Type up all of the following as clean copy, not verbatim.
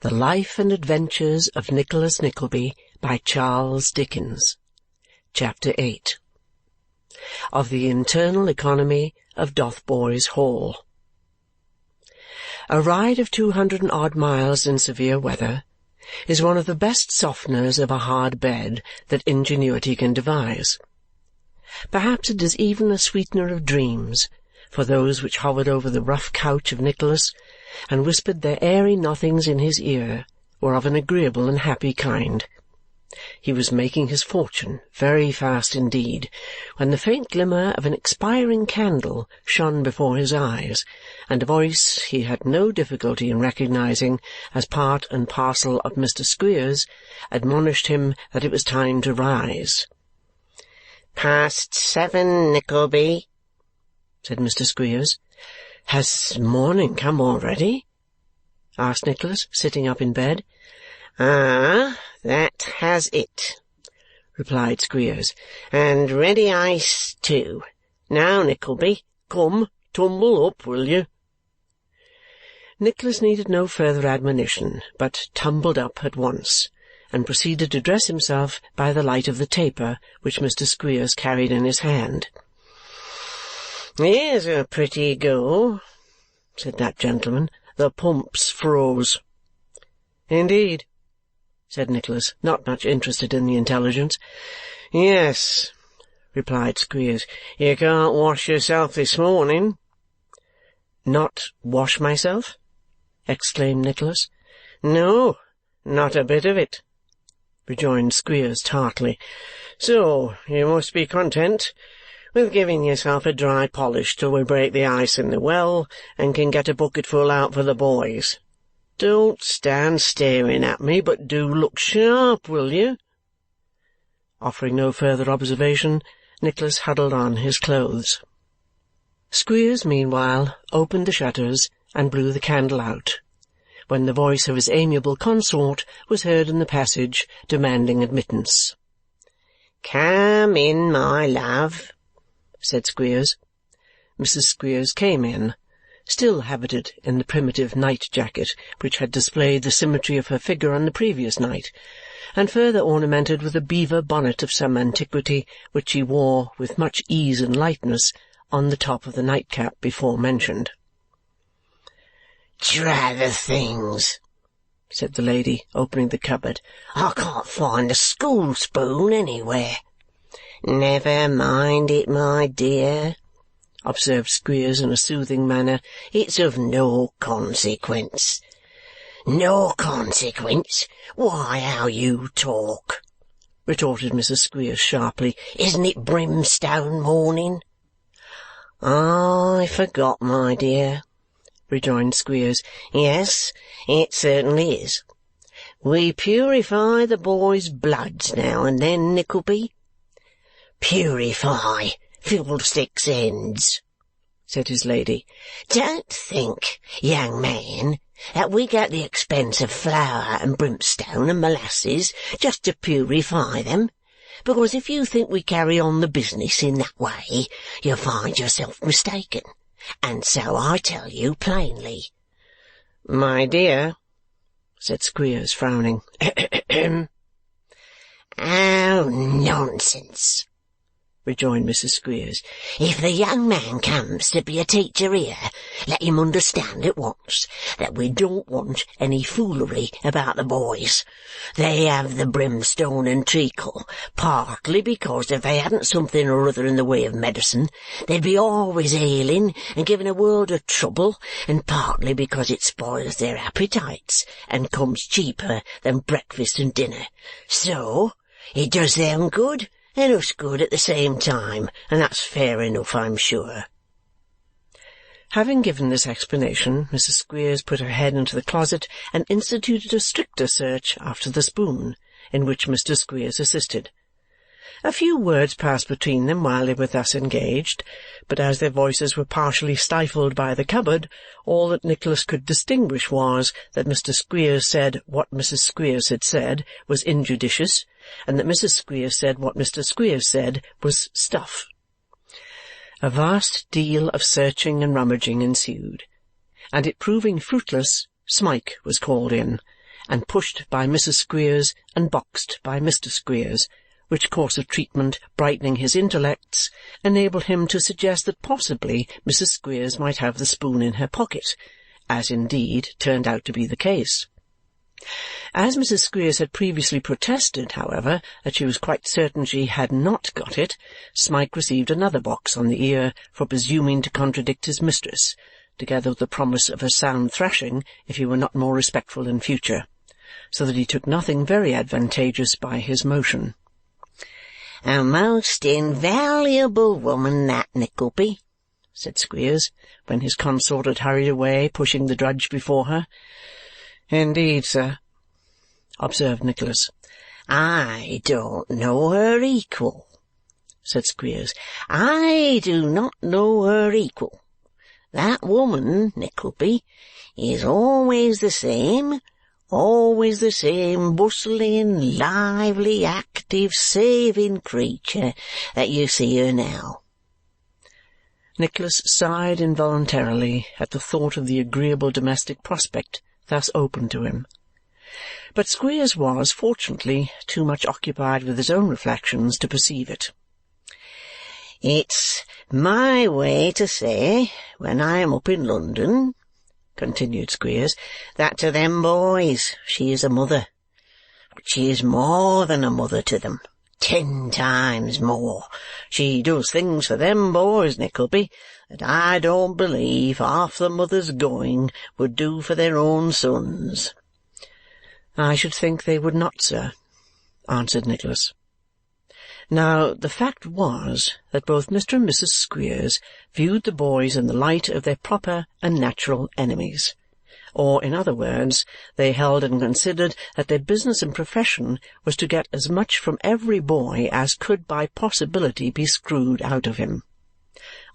The Life and Adventures of Nicholas Nickleby by Charles Dickens. Chapter 8. Of the Internal Economy of Dotheboys Hall. A ride of 200-odd miles in severe weather is one of the best softeners of a hard bed that ingenuity can devise. Perhaps it is even a sweetener of dreams for those which hovered over the rough couch of Nicholas and whispered their airy nothings in his ear were of an agreeable and happy kind. He was making his fortune very fast indeed, when the faint glimmer of an expiring candle shone before his eyes, and a voice he had no difficulty in recognizing as part and parcel of Mr. Squeers admonished him that it was time to rise. "Past 7, Nickleby," said Mr. Squeers. "Has morning come already?" asked Nicholas, sitting up in bed. "Ah, that has it," replied Squeers. "And ready ice, too. Now, Nickleby, come, tumble up, will you?" Nicholas needed no further admonition, but tumbled up at once, and proceeded to dress himself by the light of the taper which Mr. Squeers carried in his hand. "Here's a pretty go," said that gentleman. "The pump's froze." "Indeed?" said Nicholas, not much interested in the intelligence. "Yes," replied Squeers. "You can't wash yourself this morning." "Not wash myself?" exclaimed Nicholas. "No, not a bit of it," rejoined Squeers tartly. "So you must be content with giving yourself a dry polish till we break the ice in the well and can get a bucketful out for the boys. Don't stand staring at me, but do look sharp, will you?" Offering no further observation, Nicholas huddled on his clothes. Squeers, meanwhile, opened the shutters and blew the candle out, when the voice of his amiable consort was heard in the passage demanding admittance. "Come in, my love," said Squeers. Mrs. Squeers came in, still habited in the primitive night-jacket which had displayed the symmetry of her figure on the previous night, and further ornamented with a beaver bonnet of some antiquity which she wore with much ease and lightness on the top of the nightcap before mentioned. "Drat the things," said the lady, opening the cupboard. "I can't find the school spoon anywhere." "Never mind it, my dear," observed Squeers in a soothing manner. "It's of no consequence." "No consequence? Why, how you talk!" retorted Mrs. Squeers sharply. "Isn't it brimstone morning?" "I forgot, my dear," rejoined Squeers. "Yes, it certainly is. We purify the boys' bloods now and then, Nickleby." "Purify fiddlestick's ends," said his lady. "Don't think, young man, that we go to the expense of flour and brimstone and molasses just to purify them, because if you think we carry on the business in that way, you'll find yourself mistaken, and so I tell you plainly." "My dear," said Squeers, frowning. "Oh, nonsense," rejoined Mrs. Squeers. "If the young man comes to be a teacher here, let him understand at once that we don't want any foolery about the boys. They have the brimstone and treacle, partly because if they hadn't something or other in the way of medicine, they'd be always ailing and giving a world of trouble, and partly because it spoils their appetites and comes cheaper than breakfast and dinner. So it does them good and us good at the same time, and that's fair enough, I'm sure." Having given this explanation, Mrs. Squeers put her head into the closet and instituted a stricter search after the spoon, in which Mr. Squeers assisted. A few words passed between them while they were thus engaged, but as their voices were partially stifled by the cupboard, all that Nicholas could distinguish was that Mr. Squeers said what Mrs. Squeers had said was injudicious, and that Mrs. Squeers said what Mr. Squeers said was stuff. A vast deal of searching and rummaging ensued, and it proving fruitless, Smike was called in, and pushed by Mrs. Squeers and boxed by Mr. Squeers, which course of treatment, brightening his intellects, enabled him to suggest that possibly Mrs. Squeers might have the spoon in her pocket, as indeed turned out to be the case. As Mrs. Squeers had previously protested, however, that she was quite certain she had not got it, Smike received another box on the ear for presuming to contradict his mistress, together with the promise of a sound thrashing if he were not more respectful in future, so that he took nothing very advantageous by his motion. "A most invaluable woman, that, Nickleby," said Squeers, when his consort had hurried away, pushing the drudge before her. "Indeed, sir," observed Nicholas. "I don't know her equal," said Squeers. "I do not know her equal. That woman, Nickleby, is always the same bustling, lively, active, saving creature that you see her now." Nicholas sighed involuntarily at the thought of the agreeable domestic prospect thus open to him. But Squeers was, fortunately, too much occupied with his own reflections to perceive it. "It's my way to say, when I am up in London," continued Squeers, "that to them boys she is a mother. But she is more than a mother to them, 10 times more. She does things for them boys, Nickleby, that I don't believe half the mothers going would do for their own sons." "I should think they would not, sir," answered Nicholas. Now, the fact was that both Mr. and Mrs. Squeers viewed the boys in the light of their proper and natural enemies, or, in other words, they held and considered that their business and profession was to get as much from every boy as could by possibility be screwed out of him.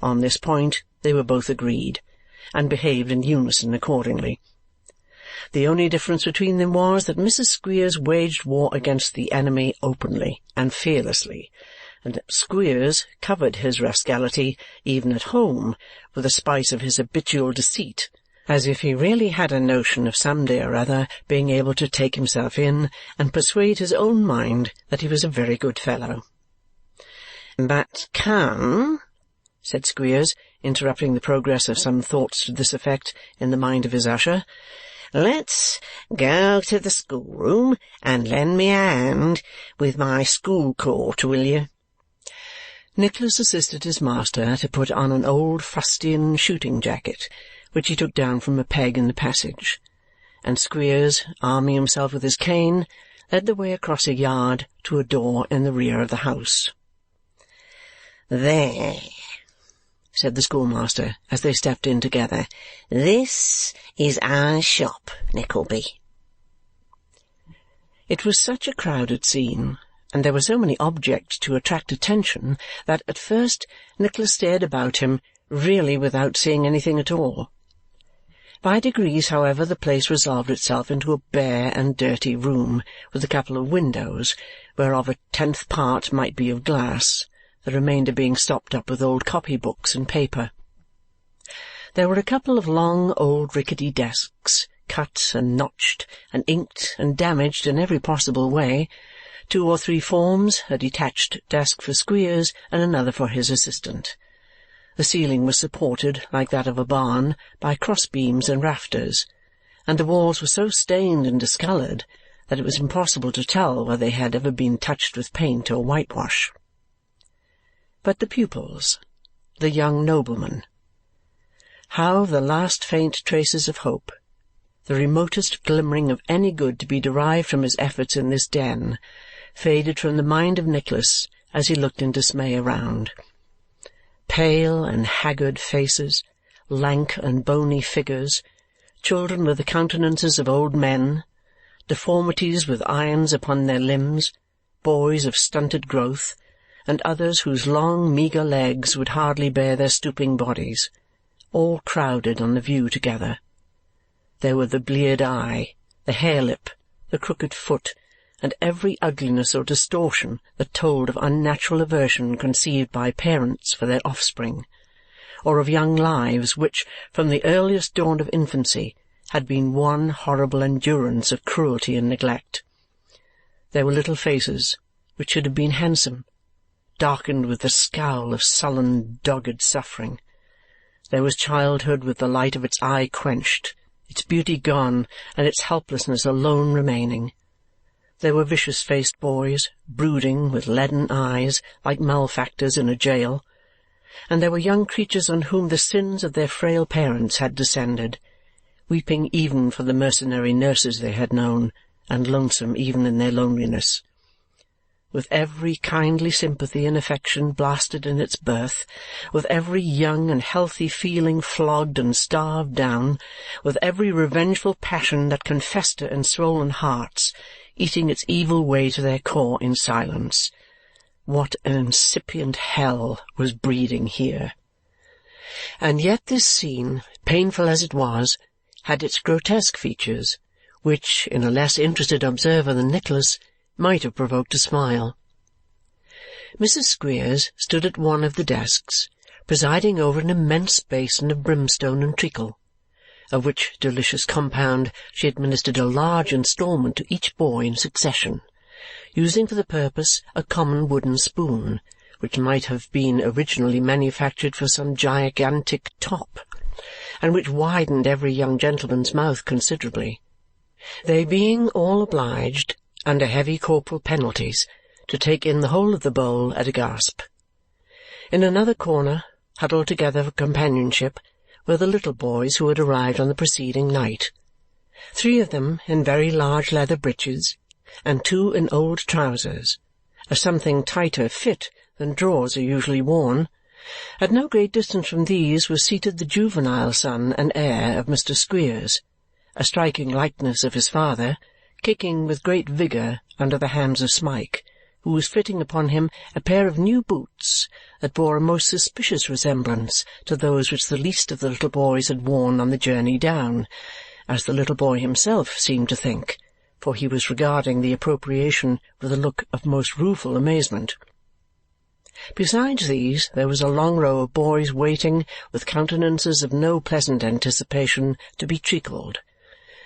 On this point they were both agreed, and behaved in unison accordingly. The only difference between them was that Mrs. Squeers waged war against the enemy openly and fearlessly, and that Squeers covered his rascality, even at home, with a spice of his habitual deceit, as if he really had a notion of some day or other being able to take himself in and persuade his own mind that he was a very good fellow. "But come," said Squeers, interrupting the progress of some thoughts to this effect in the mind of his usher, "let's go to the schoolroom and lend me a hand with my school coat, will you?" Nicholas assisted his master to put on an old fustian shooting jacket, which he took down from a peg in the passage, and Squeers, arming himself with his cane, led the way across a yard to a door in the rear of the house. "There," said the schoolmaster as they stepped in together. "This is our shop, Nickleby." It was such a crowded scene, and there were so many objects to attract attention, that at first Nicholas stared about him, really without seeing anything at all. By degrees, however, the place resolved itself into a bare and dirty room, with a couple of windows, whereof a 10th part might be of glass, the remainder being stopped up with old copy-books and paper. There were a couple of long old rickety desks, cut and notched and inked and damaged in every possible way, 2 or 3 forms, a detached desk for Squeers, and another for his assistant. The ceiling was supported, like that of a barn, by cross-beams and rafters, and the walls were so stained and discoloured that it was impossible to tell whether they had ever been touched with paint or whitewash. But the pupils, the young nobleman, how the last faint traces of hope, the remotest glimmering of any good to be derived from his efforts in this den, faded from the mind of Nicholas as he looked in dismay around. Pale and haggard faces, lank and bony figures, children with the countenances of old men, deformities with irons upon their limbs, boys of stunted growth, and others whose long meagre legs would hardly bear their stooping bodies, all crowded on the view together. There were the bleared eye, the hare-lip, the crooked foot, and every ugliness or distortion that told of unnatural aversion conceived by parents for their offspring, or of young lives which, from the earliest dawn of infancy, had been one horrible endurance of cruelty and neglect. There were little faces, which should have been handsome, darkened with the scowl of sullen, dogged suffering. There was childhood with the light of its eye quenched, its beauty gone, and its helplessness alone remaining. There were vicious-faced boys, brooding with leaden eyes, like malefactors in a jail, and there were young creatures on whom the sins of their frail parents had descended, weeping even for the mercenary nurses they had known, and lonesome even in their loneliness. With every kindly sympathy and affection blasted in its birth, with every young and healthy feeling flogged and starved down, with every revengeful passion that can fester in swollen hearts, eating its evil way to their core in silence, what an incipient hell was breeding here! And yet this scene, painful as it was, had its grotesque features, which, in a less interested observer than Nicholas, might have provoked a smile. Mrs. Squeers stood at one of the desks, presiding over an immense basin of brimstone and treacle, of which delicious compound she administered a large instalment to each boy in succession, using for the purpose a common wooden spoon, which might have been originally manufactured for some gigantic top, and which widened every young gentleman's mouth considerably, they being all obliged, under heavy corporal penalties, to take in the whole of the bowl at a gasp. In another corner, huddled together for companionship, were the little boys who had arrived on the preceding night, 3 of them in very large leather breeches, and 2 in old trousers, a something tighter fit than drawers are usually worn. At no great distance from these was seated the juvenile son and heir of Mr. Squeers, a striking likeness of his father, kicking with great vigour under the hands of Smike, who was fitting upon him a pair of new boots that bore a most suspicious resemblance to those which the least of the little boys had worn on the journey down, as the little boy himself seemed to think, for he was regarding the appropriation with a look of most rueful amazement. Besides these, there was a long row of boys waiting, with countenances of no pleasant anticipation, to be treacled,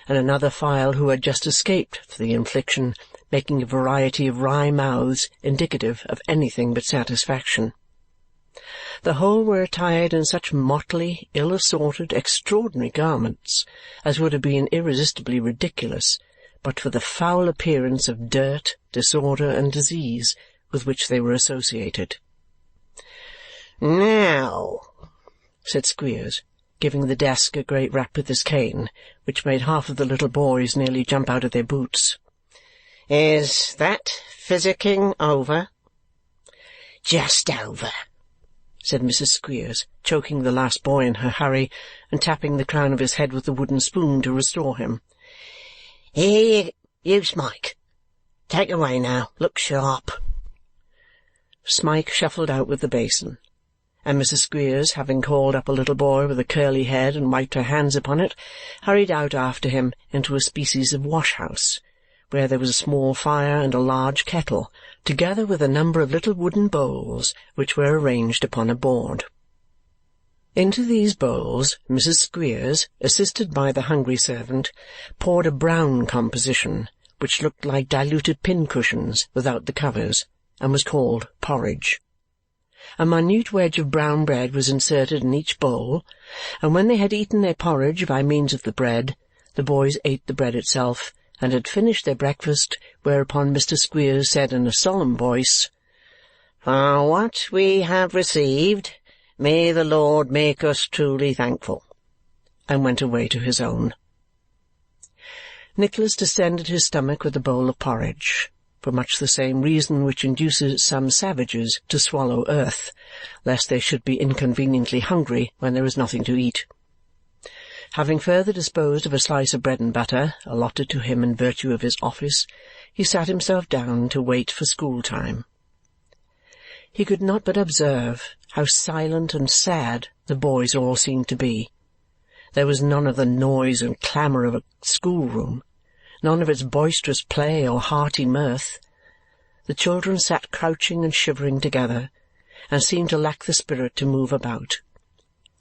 and another file who had just escaped for the infliction, making a variety of wry mouths indicative of anything but satisfaction. The whole were attired in such motley, ill-assorted, extraordinary garments as would have been irresistibly ridiculous but for the foul appearance of dirt, disorder, and disease with which they were associated. "Now," said Squeers, giving the desk a great rap with his cane, which made half of the little boys nearly jump out of their boots, "is that physicking over?" "Just over," said Mrs. Squeers, choking the last boy in her hurry and tapping the crown of his head with the wooden spoon to restore him. "Here you, Smike. Take away now. Look sharp." Smike shuffled out with the basin, and Mrs. Squeers, having called up a little boy with a curly head and wiped her hands upon it, hurried out after him into a species of wash-house, where there was a small fire and a large kettle, together with a number of little wooden bowls which were arranged upon a board. Into these bowls Mrs. Squeers, assisted by the hungry servant, poured a brown composition which looked like diluted pincushions without the covers, and was called porridge. A minute wedge of brown bread was inserted in each bowl, and when they had eaten their porridge by means of the bread, the boys ate the bread itself, and had finished their breakfast, whereupon Mr. Squeers said in a solemn voice, "For what we have received, may the Lord make us truly thankful," and went away to his own. Nicholas descended his stomach with a bowl of porridge, for much the same reason which induces some savages to swallow earth, lest they should be inconveniently hungry when there is nothing to eat. Having further disposed of a slice of bread and butter, allotted to him in virtue of his office, he sat himself down to wait for school-time. He could not but observe how silent and sad the boys all seemed to be. There was none of the noise and clamour of a schoolroom, none of its boisterous play or hearty mirth. The children sat crouching and shivering together, and seemed to lack the spirit to move about.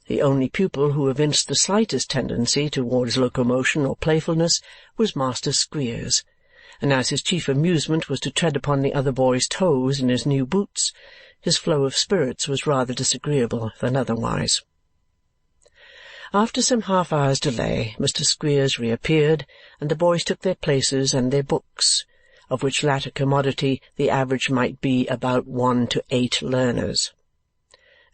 The only pupil who evinced the slightest tendency towards locomotion or playfulness was Master Squeers, and as his chief amusement was to tread upon the other boy's toes in his new boots, his flow of spirits was rather disagreeable than otherwise. After some half-hour's delay, Mr. Squeers reappeared, and the boys took their places and their books, of which latter commodity the average might be about 1 to 8 learners.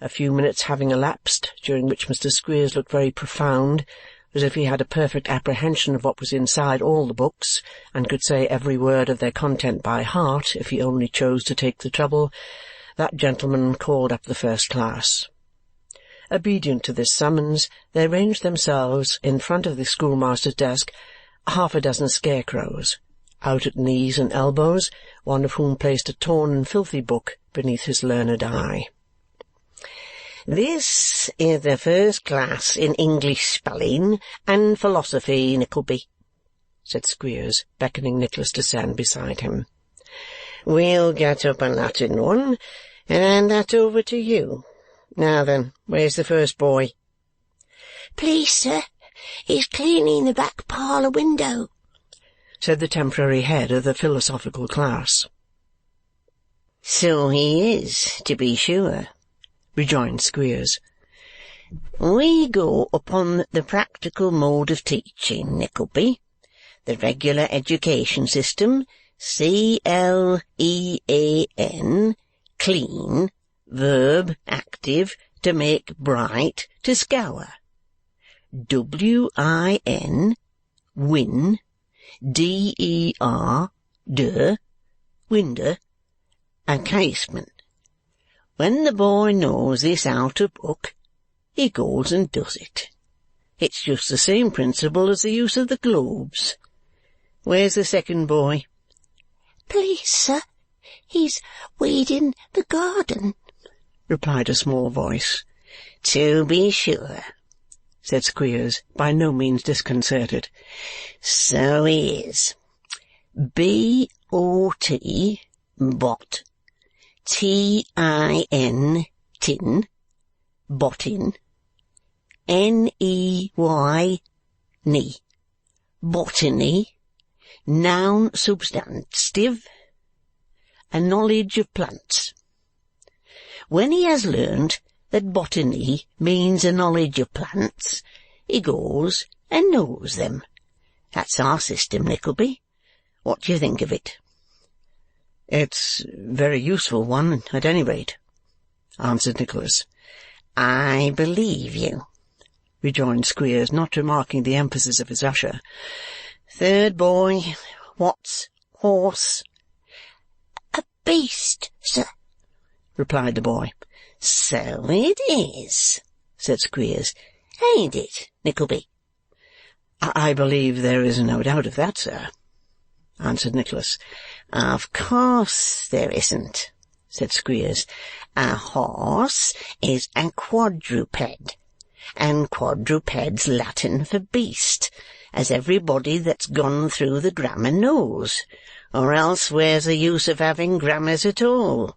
A few minutes having elapsed, during which Mr. Squeers looked very profound, as if he had a perfect apprehension of what was inside all the books, and could say every word of their content by heart if he only chose to take the trouble, that gentleman called up the first class. Obedient to this summons, they ranged themselves in front of the schoolmaster's desk, 6 scarecrows, out at knees and elbows, one of whom placed a torn and filthy book beneath his learned eye. "This is the first class in English spelling and philosophy, Nickleby," said Squeers, beckoning Nicholas to stand beside him. "We'll get up a Latin one and hand that over to you. Now then, where's the first boy?" "Please, sir, he's cleaning the back parlour window," said the temporary head of the philosophical class. "So he is, to be sure," rejoined Squeers. "We go upon the practical mode of teaching, Nickleby, the regular education system, CLEAN, clean, verb active, to make bright, to scour. WIN, win, DER, window, a casement. When the boy knows this out of book, he goes and does it. It's just the same principle as the use of the globes. Where's the second boy?" "Please, sir, he's weeding the garden," replied a small voice. "To be sure," said Squeers, by no means disconcerted. "So he is. B-O-T, bot, T-I-N, tin, bottin, N-E-Y, knee, botany, noun substantive, a knowledge of plants. When he has learnt that botany means a knowledge of plants, he goes and knows them. That's our system, Nickleby. What do you think of it?" "It's a very useful one, at any rate," answered Nicholas. "I believe you," rejoined Squeers, not remarking the emphasis of his usher. "Third boy, what's horse?" "A beast, sir," replied the boy. "So it is," said Squeers. "Ain't it, Nickleby?" I believe there is no doubt of that, sir," answered Nicholas. "Of course there isn't," said Squeers. "A horse is a quadruped, and quadruped's Latin for beast, as everybody that's gone through the grammar knows, or else where's the use of having grammars at all?"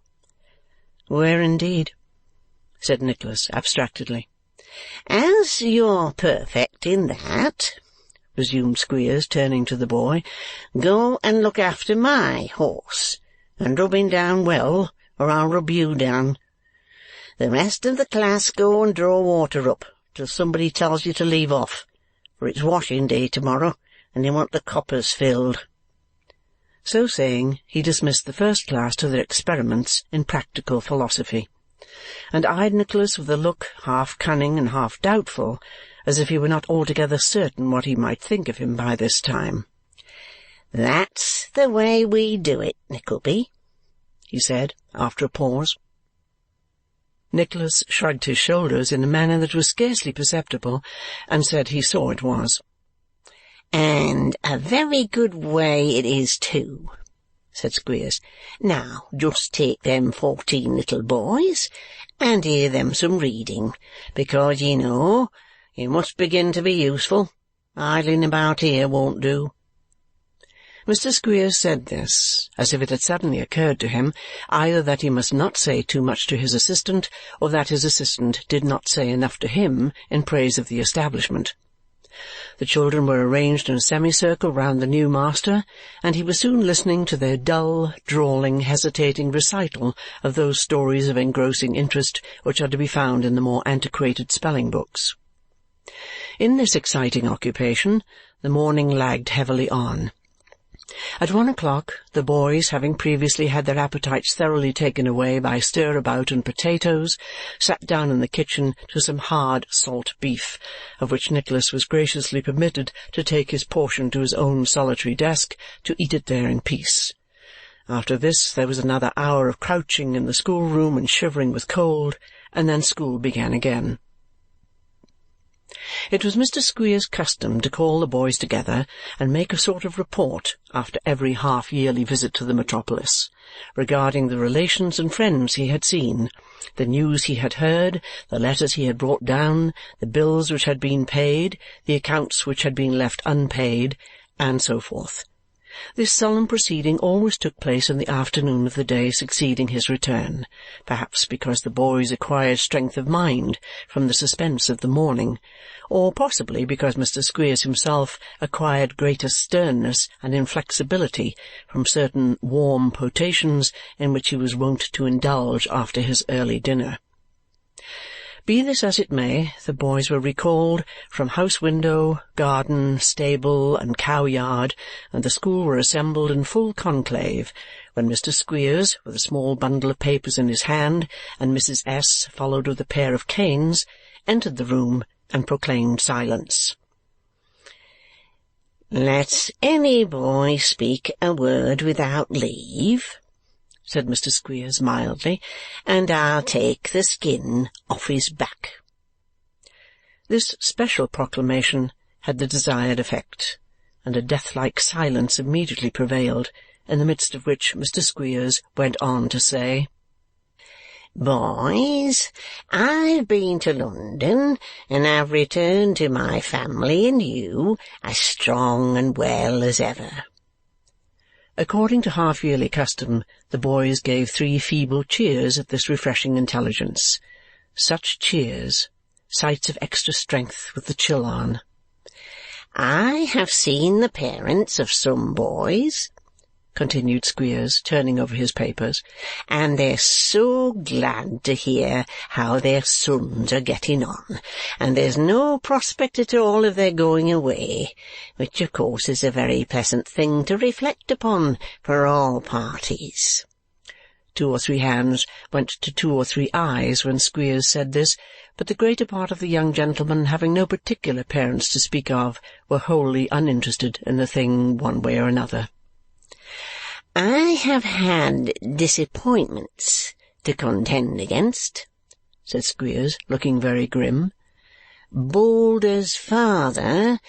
"Where indeed?" said Nicholas abstractedly. "As you're perfect in that," resumed Squeers, turning to the boy, "go and look after my horse, and rub him down well, or I'll rub you down. The rest of the class go and draw water up till somebody tells you to leave off, for it's washing day to-morrow, and they want the coppers filled." So saying, he dismissed the first class to their experiments in practical philosophy, and eyed Nicholas with a look half cunning and half doubtful, as if he were not altogether certain what he might think of him by this time. "That's the way we do it, Nickleby," he said, after a pause. Nicholas shrugged his shoulders in a manner that was scarcely perceptible, and said he saw it was. "And a very good way it is too," said Squeers. "Now, just take them 14 little boys, and hear them some reading, because, you know, you must begin to be useful. Idling about here won't do." Mr. Squeers said this as if it had suddenly occurred to him either that he must not say too much to his assistant or that his assistant did not say enough to him in praise of the establishment. The children were arranged in a semicircle round the new master, and he was soon listening to their dull, drawling, hesitating recital of those stories of engrossing interest which are to be found in the more antiquated spelling-books. In this exciting occupation, the morning lagged heavily on. At 1 o'clock, the boys, having previously had their appetites thoroughly taken away by stir-about and potatoes, sat down in the kitchen to some hard salt beef, of which Nicholas was graciously permitted to take his portion to his own solitary desk to eat it there in peace. After this there was another hour of crouching in the schoolroom and shivering with cold, and then school began again. It was Mr. Squeers's custom to call the boys together and make a sort of report after every half-yearly visit to the metropolis, regarding the relations and friends he had seen, the news he had heard, the letters he had brought down, the bills which had been paid, the accounts which had been left unpaid, and so forth. This solemn proceeding always took place in the afternoon of the day succeeding his return, perhaps because the boys acquired strength of mind from the suspense of the morning, or possibly because Mr. Squeers himself acquired greater sternness and inflexibility from certain warm potations in which he was wont to indulge after his early dinner. Be this as it may, the boys were recalled from house-window, garden, stable, and cow-yard, and the school were assembled in full conclave, when Mr. Squeers, with a small bundle of papers in his hand, and Mrs. S., followed with a pair of canes, entered the room and proclaimed silence. "Let any boy speak a word without leave," said Mr. Squeers mildly, "and I'll take the skin off his back." This special proclamation had the desired effect, and a death-like silence immediately prevailed, in the midst of which Mr. Squeers went on to say, "Boys, I've been to London and have returned to my family and you as strong and well as ever." According to half-yearly custom, the boys gave 3 feeble cheers at this refreshing intelligence. Such cheers! Sights of extra strength with the chill on. "I have seen the parents of some boys," continued Squeers, turning over his papers, "and they're so glad to hear how their sons are getting on, and there's no prospect at all of their going away, which of course is a very pleasant thing to reflect upon for all parties." 2 or 3 hands went to 2 or 3 eyes when Squeers said this, but the greater part of the young gentlemen, having no particular parents to speak of, were wholly uninterested in the thing one way or another. "I have had disappointments to contend against," said Squeers, looking very grim. "Boulder's father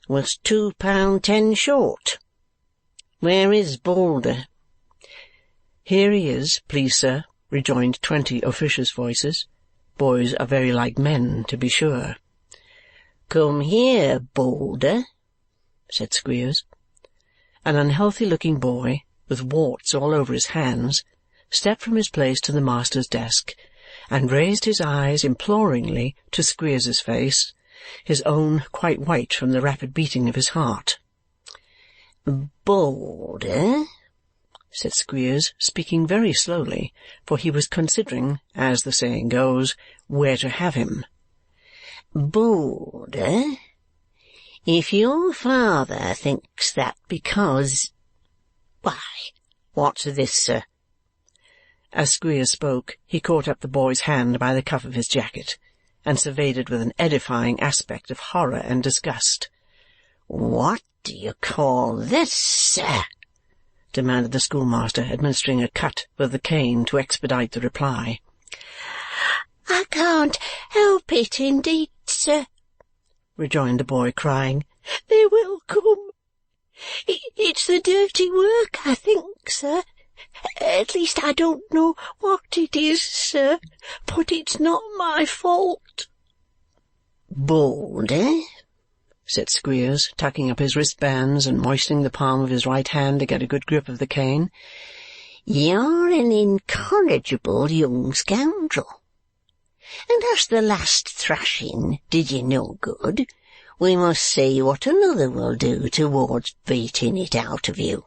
was £2.10 short. Where is Boulder?" "Here he is, please sir," rejoined 20 officious voices. Boys are very like men, to be sure. "Come here, Boulder," said Squeers. An unhealthy-looking boy, with warts all over his hands, stepped from his place to the master's desk and raised his eyes imploringly to Squeers's face, his own quite white from the rapid beating of his heart. "Boulder," said Squeers, speaking very slowly, for he was considering, as the saying goes, where to have him. "Boulder, if your father thinks that because— Why, what's this, sir?" As Squeers spoke, he caught up the boy's hand by the cuff of his jacket and surveyed it with an edifying aspect of horror and disgust. "What do you call this, sir?" demanded the schoolmaster, administering a cut with the cane to expedite the reply. "I can't help it, indeed, sir," rejoined the boy, crying. "They will come. It's the dirty work, I think, sir. At least I don't know what it is, sir, but it's not my fault." "Boulder," said Squeers, tucking up his wristbands and moistening the palm of his right hand to get a good grip of the cane. "You're an incorrigible young scoundrel. And as the last thrashing did you no good, we must see what another will do towards beating it out of you."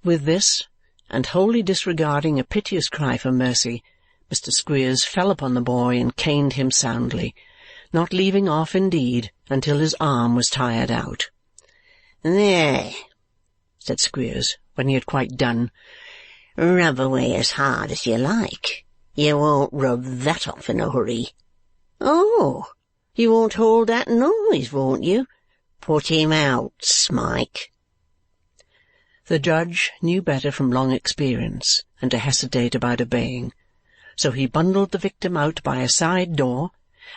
With this, and wholly disregarding a piteous cry for mercy, Mr. Squeers fell upon the boy and caned him soundly, not leaving off, indeed, until his arm was tired out. "There," said Squeers, when he had quite done. "Rub away as hard as you like. You won't rub that off in a hurry. Oh, you won't hold that noise, won't you? Put him out, Smike." The judge knew better from long experience than to hesitate about obeying, so he bundled the victim out by a side door,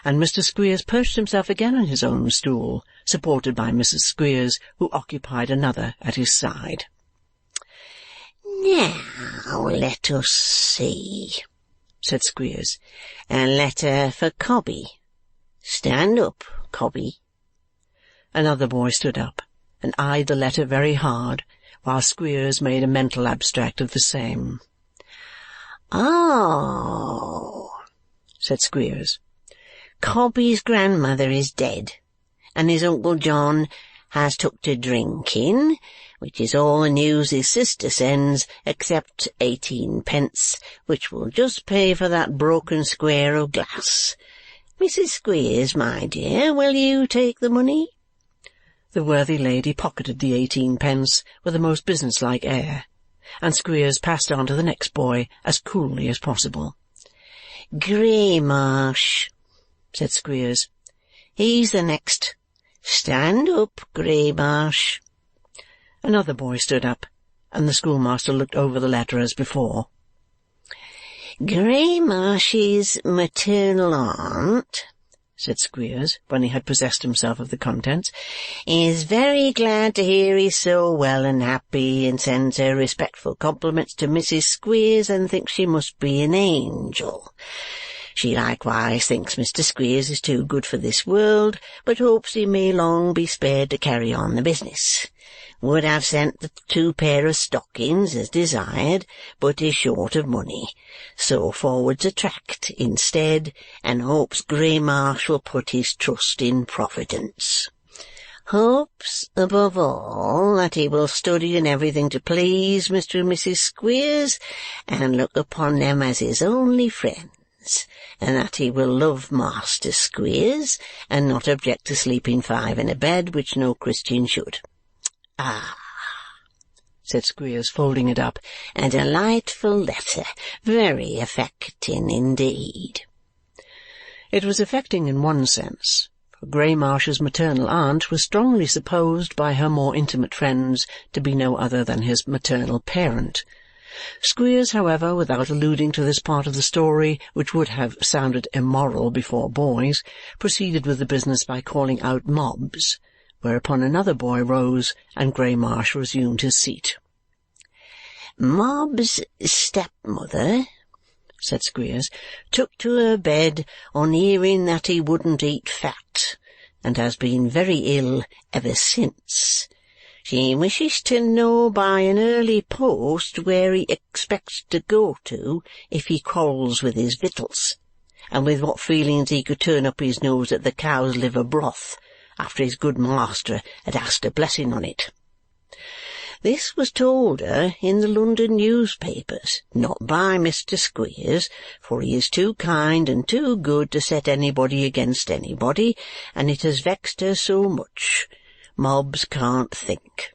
and Mr. Squeers perched himself again on his own stool, supported by Mrs. Squeers, who occupied another at his side. "Now let us see," said Squeers. "A letter for Cobby. Stand up, Cobby." Another boy stood up and eyed the letter very hard, while Squeers made a mental abstract of the same. "Oh," said Squeers. "Cobby's grandmother is dead, and his Uncle John has took to drinking, which is all the news his sister sends, except 18p, which will just pay for that broken square of glass. Mrs. Squeers, my dear, will you take the money?" The worthy lady pocketed the 18p with a most businesslike air, and Squeers passed on to the next boy as coolly as possible. "Greymarsh," said Squeers. "He's the next. Stand up, Greymarsh." Another boy stood up, and the schoolmaster looked over the letter as before. "Greymarsh's maternal aunt," said Squeers, when he had possessed himself of the contents, "is very glad to hear he's so well and happy, and sends her respectful compliments to Mrs. Squeers, and thinks she must be an angel. She likewise thinks Mr. Squeers is too good for this world, but hopes he may long be spared to carry on the business. Would have sent the 2 pair of stockings as desired, but is short of money, so forwards a tract instead, and hopes Greymarsh will put his trust in Providence. Hopes, above all, that he will study in everything to please Mr. and Mrs. Squeers, and look upon them as his only friends, and that he will love Master Squeers, and not object to sleeping 5 in a bed, which no Christian should. Ah," said Squeers, folding it up, "a delightful letter. Very affecting indeed." It was affecting in one sense, for Greymarsh's maternal aunt was strongly supposed by her more intimate friends to be no other than his maternal parent. Squeers, however, without alluding to this part of the story, which would have sounded immoral before boys, proceeded with the business by calling out Mobs, whereupon another boy rose, and Greymarsh resumed his seat. "Mob's stepmother," said Squeers, "took to her bed on hearing that he wouldn't eat fat, and has been very ill ever since. She wishes to know by an early post where he expects to go to if he quarrels with his victuals, and with what feelings he could turn up his nose at the cow's liver broth, after his good master had asked a blessing on it. This was told her in the London newspapers, not by Mr. Squeers, for he is too kind and too good to set anybody against anybody, and it has vexed her so much, Mobs can't think.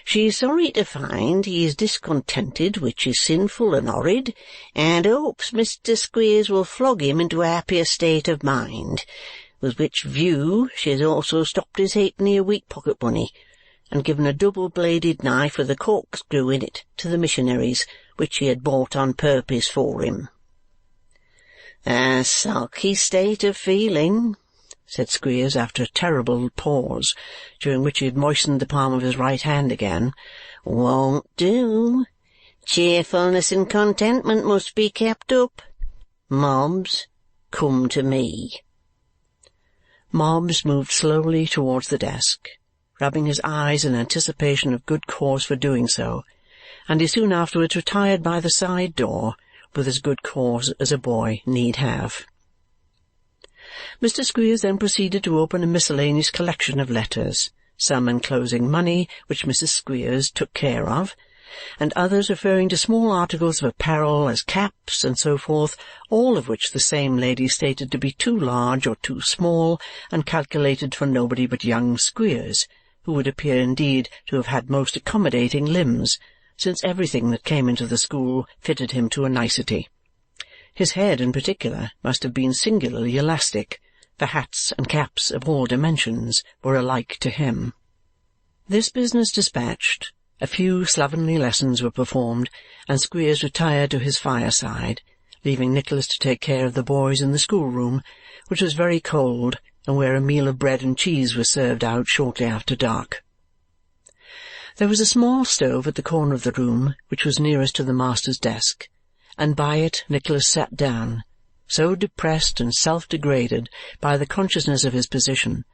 She is sorry to find he is discontented, which is sinful and horrid, and hopes Mr. Squeers will flog him into a happier state of mind, with which view she has also stopped his halfpenny-a-week pocket-money, and given a double-bladed knife with a corkscrew in it to the missionaries, which she had bought on purpose for him. "A sulky state of feeling," said Squeers, after a terrible pause, during which he had moistened the palm of his right hand again. "Won't do. Cheerfulness and contentment must be kept up. Mobs, come to me." Mobbs moved slowly towards the desk, rubbing his eyes in anticipation of good cause for doing so, and he soon afterwards retired by the side door with as good cause as a boy need have. Mr. Squeers then proceeded to open a miscellaneous collection of letters, some enclosing money which Mrs. Squeers took care of, and others referring to small articles of apparel as caps and so forth, all of which the same lady stated to be too large or too small and calculated for nobody but young Squeers, who would appear indeed to have had most accommodating limbs, since everything that came into the school fitted him to a nicety. His head in particular must have been singularly elastic, for hats and caps of all dimensions were alike to him. This business dispatched, a few slovenly lessons were performed, and Squeers retired to his fireside, leaving Nicholas to take care of the boys in the schoolroom, which was very cold, and where a meal of bread and cheese was served out shortly after dark. There was a small stove at the corner of the room, which was nearest to the master's desk, and by it Nicholas sat down, so depressed and self-degraded by the consciousness of his position,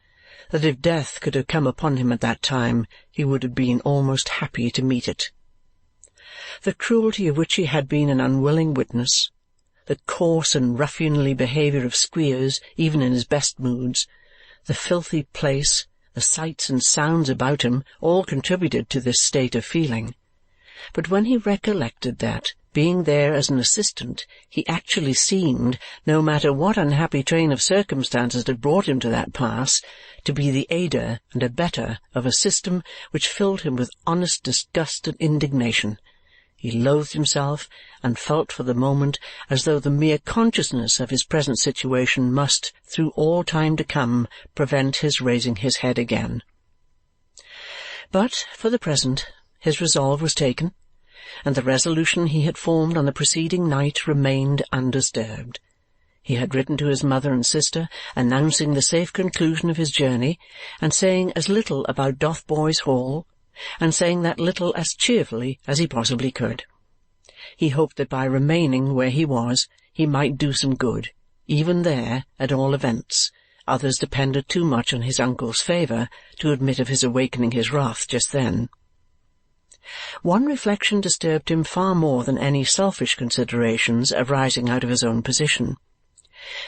that if death could have come upon him at that time, he would have been almost happy to meet it. The cruelty of which he had been an unwilling witness, the coarse and ruffianly behaviour of Squeers even in his best moods, the filthy place, the sights and sounds about him, all contributed to this state of feeling. But when he recollected that, being there as an assistant, he actually seemed, no matter what unhappy train of circumstances had brought him to that pass, to be the aider and abettor of a system which filled him with honest disgust and indignation, he loathed himself and felt for the moment as though the mere consciousness of his present situation must, through all time to come, prevent his raising his head again. But, for the present, his resolve was taken, and the resolution he had formed on the preceding night remained undisturbed. He had written to his mother and sister, announcing the safe conclusion of his journey, and saying as little about Dotheboys Hall, and saying that little as cheerfully as he possibly could. He hoped that by remaining where he was he might do some good, even there, at all events. Others depended too much on his uncle's favour to admit of his awakening his wrath just then. One reflection disturbed him far more than any selfish considerations arising out of his own position.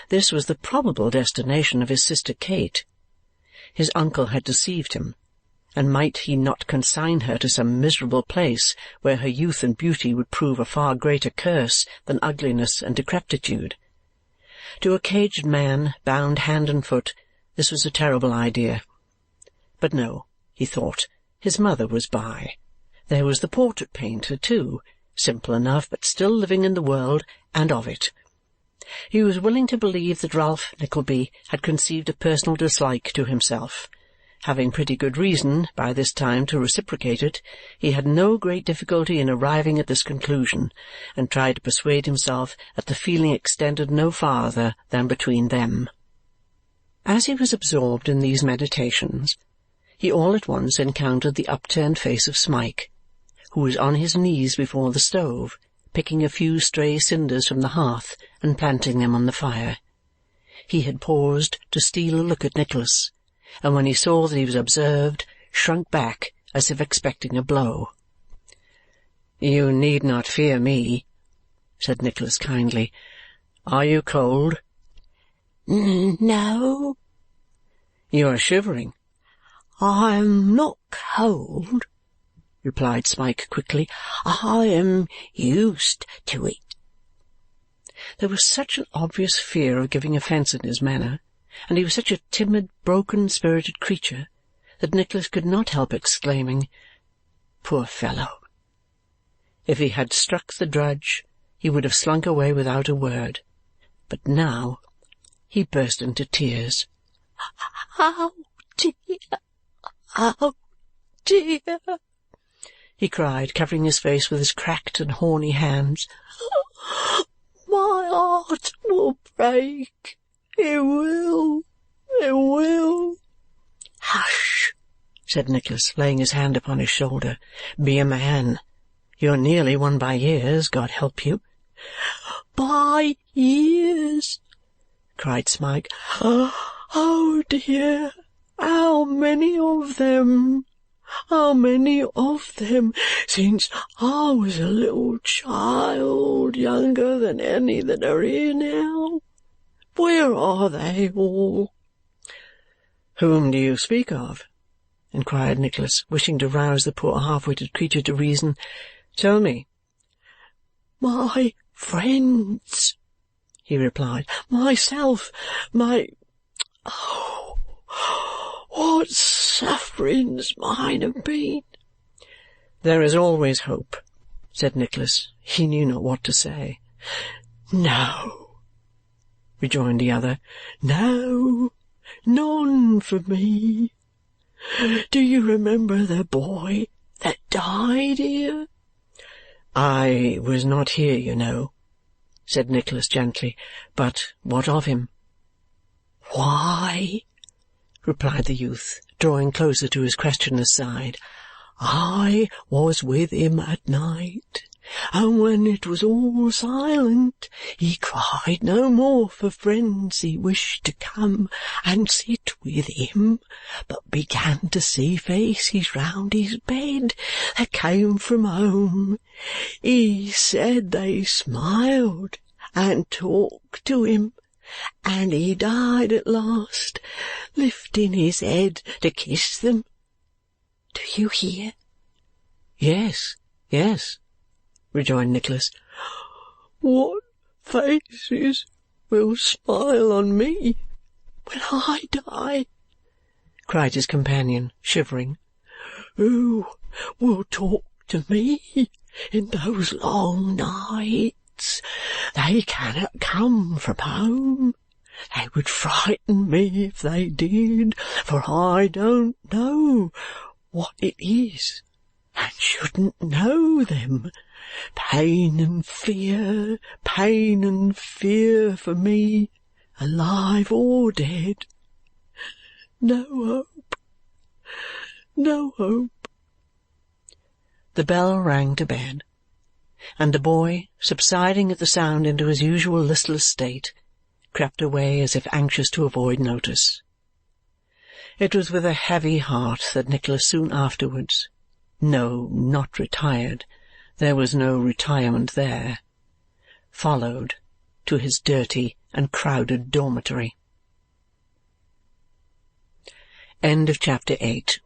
This was the probable destination of his sister Kate. His uncle had deceived him, and might he not consign her to some miserable place where her youth and beauty would prove a far greater curse than ugliness and decrepitude? To a caged man, bound hand and foot, this was a terrible idea. But no, he thought, his mother was by. There was the portrait-painter, too, simple enough, but still living in the world, and of it. He was willing to believe that Ralph Nickleby had conceived a personal dislike to himself. Having pretty good reason, by this time, to reciprocate it, he had no great difficulty in arriving at this conclusion, and tried to persuade himself that the feeling extended no farther than between them. As he was absorbed in these meditations, he all at once encountered the upturned face of Smike, who was on his knees before the stove, picking a few stray cinders from the hearth and planting them on the fire. He had paused to steal a look at Nicholas, and when he saw that he was observed, shrunk back as if expecting a blow. "You need not fear me," said Nicholas kindly. "Are you cold?" "No." "You are shivering." "I am not cold," replied Smike quickly. "I am used to it." There was such an obvious fear of giving offence in his manner, and he was such a timid, broken-spirited creature, that Nicholas could not help exclaiming, "Poor fellow!" If he had struck the drudge, he would have slunk away without a word, but now he burst into tears. "Oh, dear! Oh, dear!" he cried, covering his face with his cracked and horny hands. "My heart will break. It will. It will." "Hush!" said Nicholas, laying his hand upon his shoulder. "Be a man. You're nearly one by years, God help you." "By years!" cried Smike. Oh, dear, how many of them? How many of them since I was a little child, younger than any that are here now? Where are they all?" "Whom do you speak of?" inquired Nicholas, wishing to rouse the poor half-witted creature to reason. "Tell me." "My friends," he replied. "Myself, oh, what sufferings mine have been!" "There is always hope," said Nicholas. He knew not what to say. "No," rejoined the other. "No, none for me. Do you remember the boy that died here?" "I was not here, you know," said Nicholas gently. "But what of him?" "Why," replied the youth, drawing closer to his questioner's side, "I was with him at night, and when it was all silent he cried no more for friends he wished to come and sit with him, but began to see faces round his bed that came from home. He said they smiled and talked to him, and he died at last, lifting his head to kiss them. Do you hear?" "Yes, yes," rejoined Nicholas. "What faces will smile on me when I die?" cried his companion, shivering. "Who will talk to me in those long nights? They cannot come from home. They would frighten me if they did, for I don't know what it is, and shouldn't know them. Pain and fear for me, alive or dead. No hope, no hope." The bell rang to bed, and the boy, subsiding at the sound into his usual listless state, crept away as if anxious to avoid notice. It was with a heavy heart that Nicholas soon afterwards, no, not retired, there was no retirement there, followed to his dirty and crowded dormitory. Chapter 8